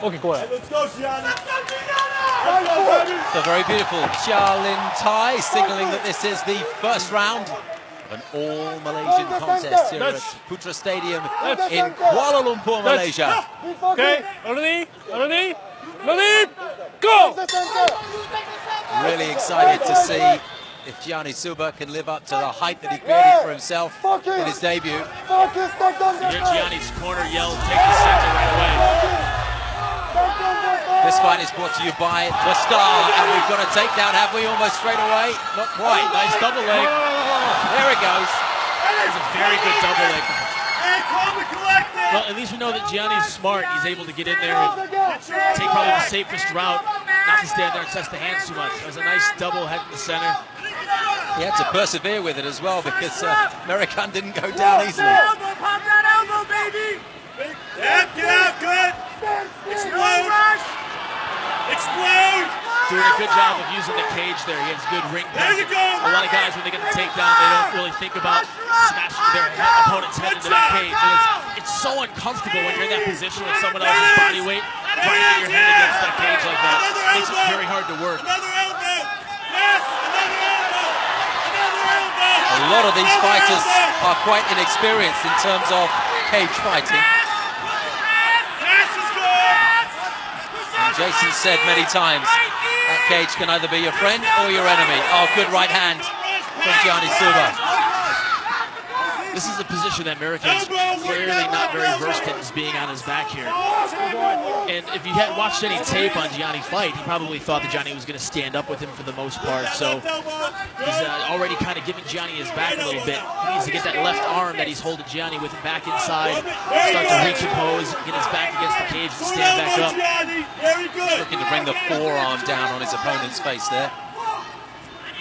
Okay, go ahead. Let's go, Gianni. The very beautiful Chia Tai signaling that this is the first round of an all-Malaysian contest here at Putra Stadium in Kuala Lumpur, Malaysia. Okay, ready, go! Really excited to see if Gianni Suba can live up to the hype that he created for himself in his debut. Here Gianni's corner yell, take the center right away. This fight is brought to you by The Star, and we've got a takedown, have we, almost straight away? Not quite. Nice double leg. There it goes. That's a very good double leg. Well, at least we know that Gianni's smart. He's able to get in there and take probably the safest route, not to stand there and test the hands too much. There's a nice double head in the center. He had to persevere with it as well because American didn't go down easily. Pop that elbow, baby. Yep, get out, good. Explode. Explode. Doing a good job of using the cage there. He has good ring There you passing. go. A lot of guys, when they get the takedown, they don't really think about smashing their opponent's head into that cage. And it's so uncomfortable when you're in that position with someone else's body weight, trying to get your head against that cage like that. It makes it very hard to work. Another elbow. Yes, another elbow. Another elbow. A lot of these fighters are quite inexperienced in terms of cage fighting. Pass is good. And Jason said many times, that cage can either be your friend or your enemy. Oh, good right hand from Gianni Suba. This is a position that American's clearly not very versed in, is being on his back here. And if you had watched any tape on Gianni fight, he probably thought that Gianni was going to stand up with him for the most part. So he's already kind of giving Gianni his back a little bit. He needs to get that left arm that he's holding Gianni with back inside, start to recompose, get his back against the cage and stand back up. He's looking to bring the forearm down on his opponent's face there.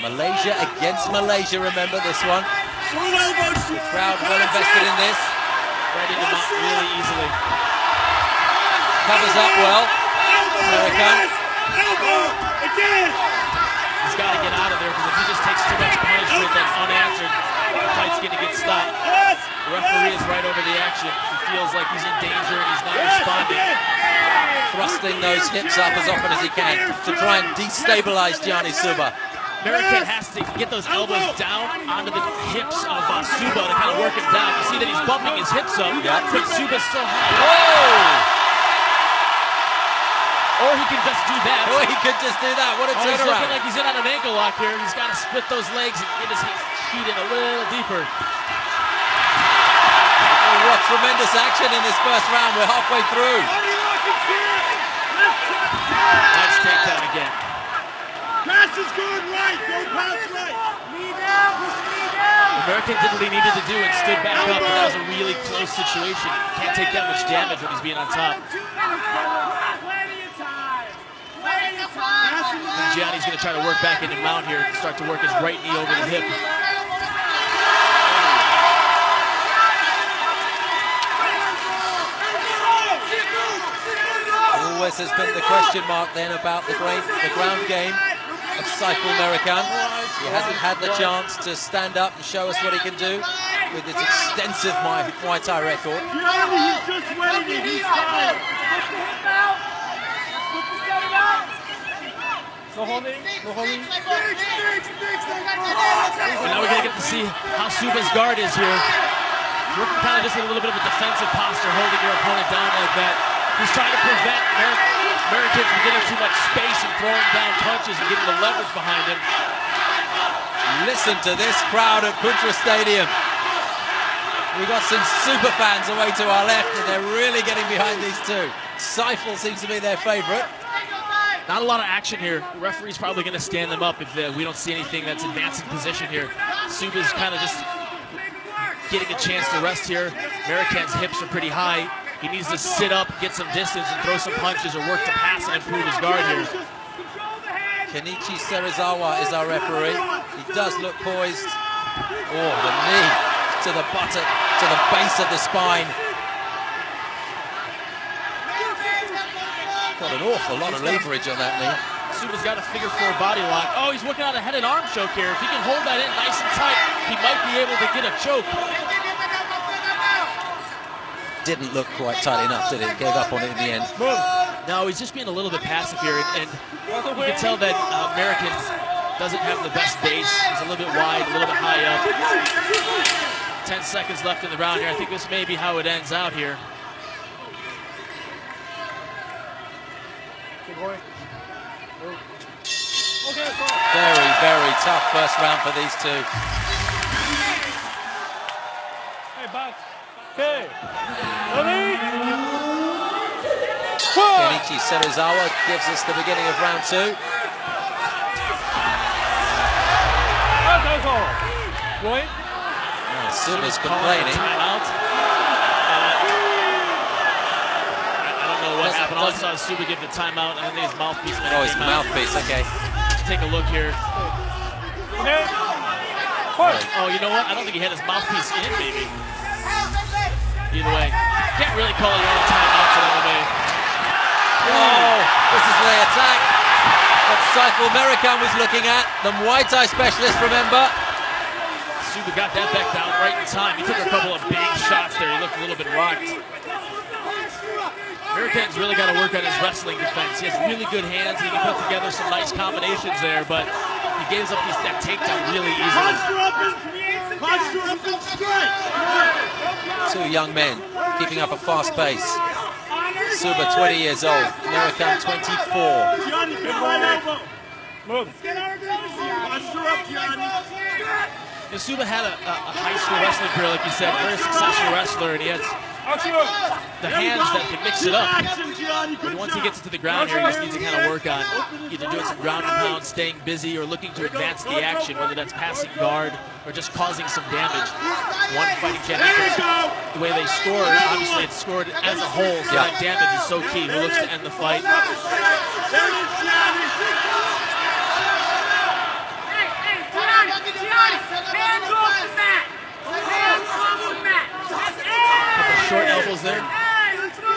Malaysia against Malaysia, remember this one. The crowd well invested in this. Right into Mount really easily. Covers up well. American. He's got to get out of there, because if he just takes too much punishment that's unanswered, the fight's going to get stopped. The referee is right over the action. He feels like he's in danger and he's not responding. Thrusting those hips up as often as he can to try and destabilize Gianni Suba. American has to get those elbows down onto the hips of Suba to kind of work him down. You see that he's bumping his hips up, but Suba's still high. Or he can just do that. Or he could just do that. What a He's turnaround. looking like he's in on an ankle lock here. He's got to split those legs and get his feet in a little deeper. Oh, what tremendous action in this first round. We're halfway through. Nice takedown again. Pass is good, right. Go pass right. Knee down, push knee down. American did what he needed to do and stood back up, but that was a really close situation. You can't take that much damage when he's being on top. And Gianni's going to try to work back into mount here and start to work his right knee over the hip. Always has been the question mark then about the ground game of Saiful American. He hasn't had the chance to stand up and show us what he can do with his extensive Muay Thai record. He's just waiting. He's tired. No holding, no holding. And now we're going to get to see how Suba's guard is here. Working kind of just in a little bit of a defensive posture, holding your opponent down like that. He's trying to prevent Americans from getting too much space and throwing down punches and getting the leverage behind him. Listen to this crowd at Putra Stadium. We've got some super fans away to our left, and they're really getting behind these two. Saiful seems to be their favorite. Not a lot of action here. The referee's probably going to stand them up if we don't see anything that's advancing position here. Suba's kind of just getting a chance to rest here. American's hips are pretty high. He needs to sit up, get some distance, and throw some punches or work to pass and improve his guard here. Kenichi Serizawa is our referee. He does look poised. Oh, the knee to the buttock, to the base of the spine. Got an awful lot of leverage on that knee. Suba's got a figure four body lock. Oh, he's working on a head and arm choke here. If he can hold that in nice and tight, he might be able to get a choke. Didn't look quite tight enough, did it? Gave up on it in the end. Move. No, he's just being a little bit passive here, and you can tell that American doesn't have the best base. He's a little bit wide, a little bit high up. 10 seconds left in the round here. I think this may be how it ends out here. Very, very tough first round for these two. Hey, back. Okay. Ready? Kenichi Seruzawa gives us the beginning of round 2. Roy? Suba's complaining. I don't know what happened. All I saw is Suba give the timeout, and I think his mouthpiece. Oh, his mouthpiece, okay. Take a look here. Okay. Oh, you know what? I don't think he had his mouthpiece in, maybe. Either way, can't really call it your own timeout for the way. Oh, this is the attack that Saiful American was looking at. The Muay Thai specialist, remember. Suba got that back down right in time. He took a couple of big shots there. He looked a little bit rocked. American's really got to work on his wrestling defense. He has really good hands. He can put together some nice combinations there, but he gives up that takedown really easily. Posture up and straight. Two young men keeping up a fast pace. Suba 20 years old, American 24. Gianni, good right elbow. Move. Posture up, Gianni. Suba had a high school wrestling career, like you said, very successful wrestler, and he has the hands that can mix it up. But once he gets it to the ground here, he just needs to kind of work on either doing some ground and pound, staying busy, or looking to advance the action, whether that's passing guard or just causing some damage. One fighting championship, the way they scored, obviously it's scored as a whole, so that damage is so key. Who looks to end the fight? Short elbows there.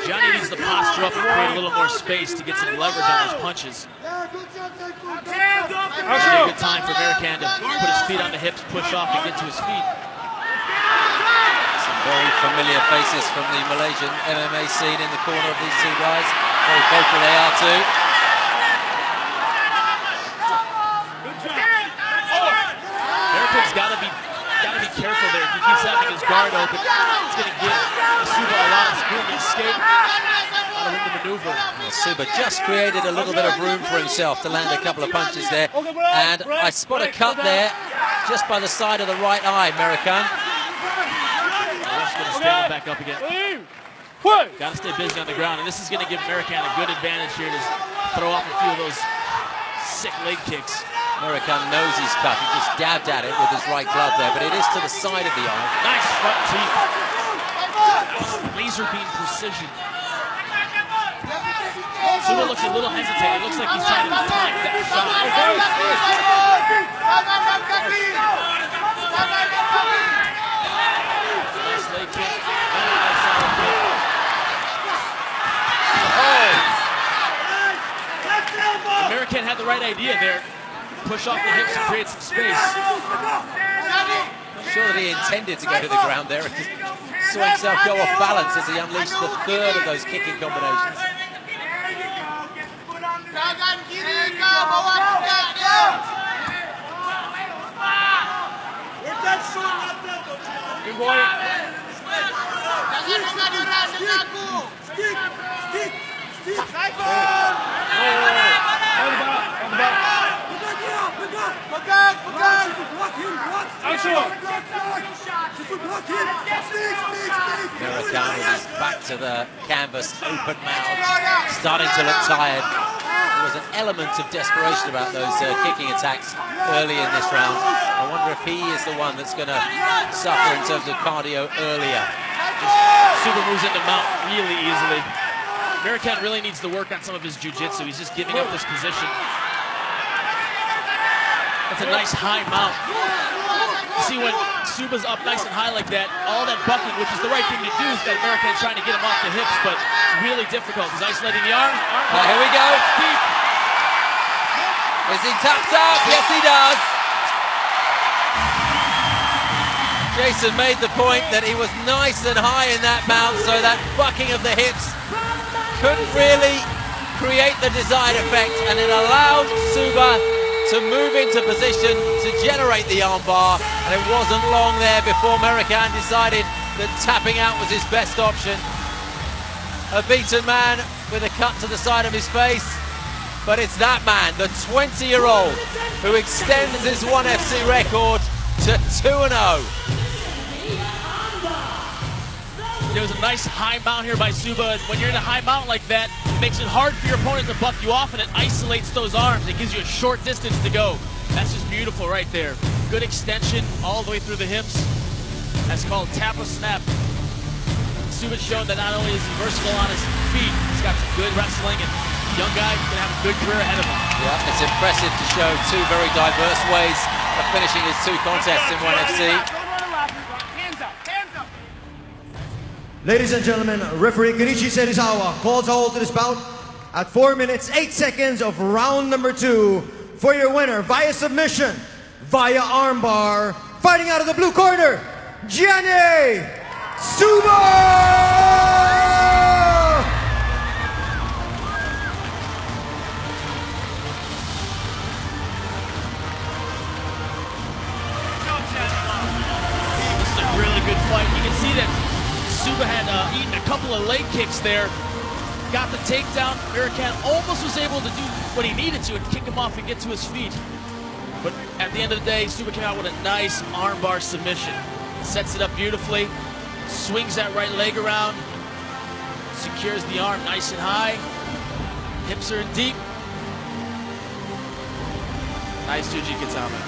Johnny needs to posture up and create a little more space to get some leverage on those punches. Really a good time for American to put his feet on the hips, push off, and get to his feet. Some very familiar faces from the Malaysian MMA scene in the corner of these two guys. Very vocal they are too. American's got to be careful there. If he keeps having his guard open, it's going to give Suba a lot of room to escape, a lot of room to maneuver. Well, Suba just created a little bit of room for himself to land a couple of punches there. And I spot a cut there just by the side of the right eye, American. Just going to stand back up again. Got to stay busy on the ground, and this is going to give American a good advantage here to throw off a few of those sick leg kicks. American knows he's cut. He just dabbed at it with his right glove there, but it is to the side of the eye. Nice front teeth. Laser beam precision. Suba looks a little hesitated. It looks like he's trying to time that shot. Nice leg kick. Nice solid kick. Oh! American had the right idea there. Push off the hips and create some space. I'm sure that he intended to go to the ground there. He saw himself go off balance as he unleashed the third of those kicking combinations. Good boy. American with his back to the canvas, open mouth, starting to look tired. There was an element of desperation about those kicking attacks early in this round. I wonder if he is the one that's going to suffer in terms of cardio earlier. Suba moves into mount really easily. American really needs to work on some of his jiu-jitsu. He's just giving up this position. That's a nice high mount. See, when Suba's up nice and high like that, all that bucking, which is the right thing to do, is that American's trying to get him off the hips, but really difficult. He's isolating the arm. Here we go. Is he tapped up? Yes, he does. Jason made the point that he was nice and high in that mount, so that bucking of the hips couldn't really create the desired effect, and it allowed Suba to move into position to generate the armbar, and it wasn't long there before American decided that tapping out was his best option. A beaten man with a cut to the side of his face, but it's that man, the 20-year-old, who extends his 1FC record to 2-0. There was a nice high mount here by Suba. When you're in a high mount like that, it makes it hard for your opponent to buck you off, and it isolates those arms. It gives you a short distance to go. That's just beautiful right there. Good extension all the way through the hips. That's called tap or snap. Suba's shown that not only is he versatile on his feet, he's got some good wrestling, and young guy can have a good career ahead of him. Yeah, it's impressive to show two very diverse ways of finishing his two contests in 1FC. Ladies and gentlemen, referee Kenichi Serizawa calls a halt to this bout at 4 minutes 8 seconds of round number 2 for your winner via submission, via armbar, fighting out of the blue corner, Gianni Suba! Really good fight. You can see that Suba had eaten a couple of leg kicks there. Got the takedown. American almost was able to do what he needed to and kick him off and get to his feet. But at the end of the day, Suba came out with a nice armbar submission. Sets it up beautifully. Swings that right leg around. Secures the arm nice and high. Hips are in deep. Nice Juji Katama.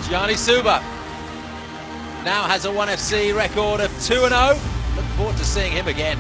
Gianni Suba now has a 1FC record of 2-0. Look forward to seeing him again.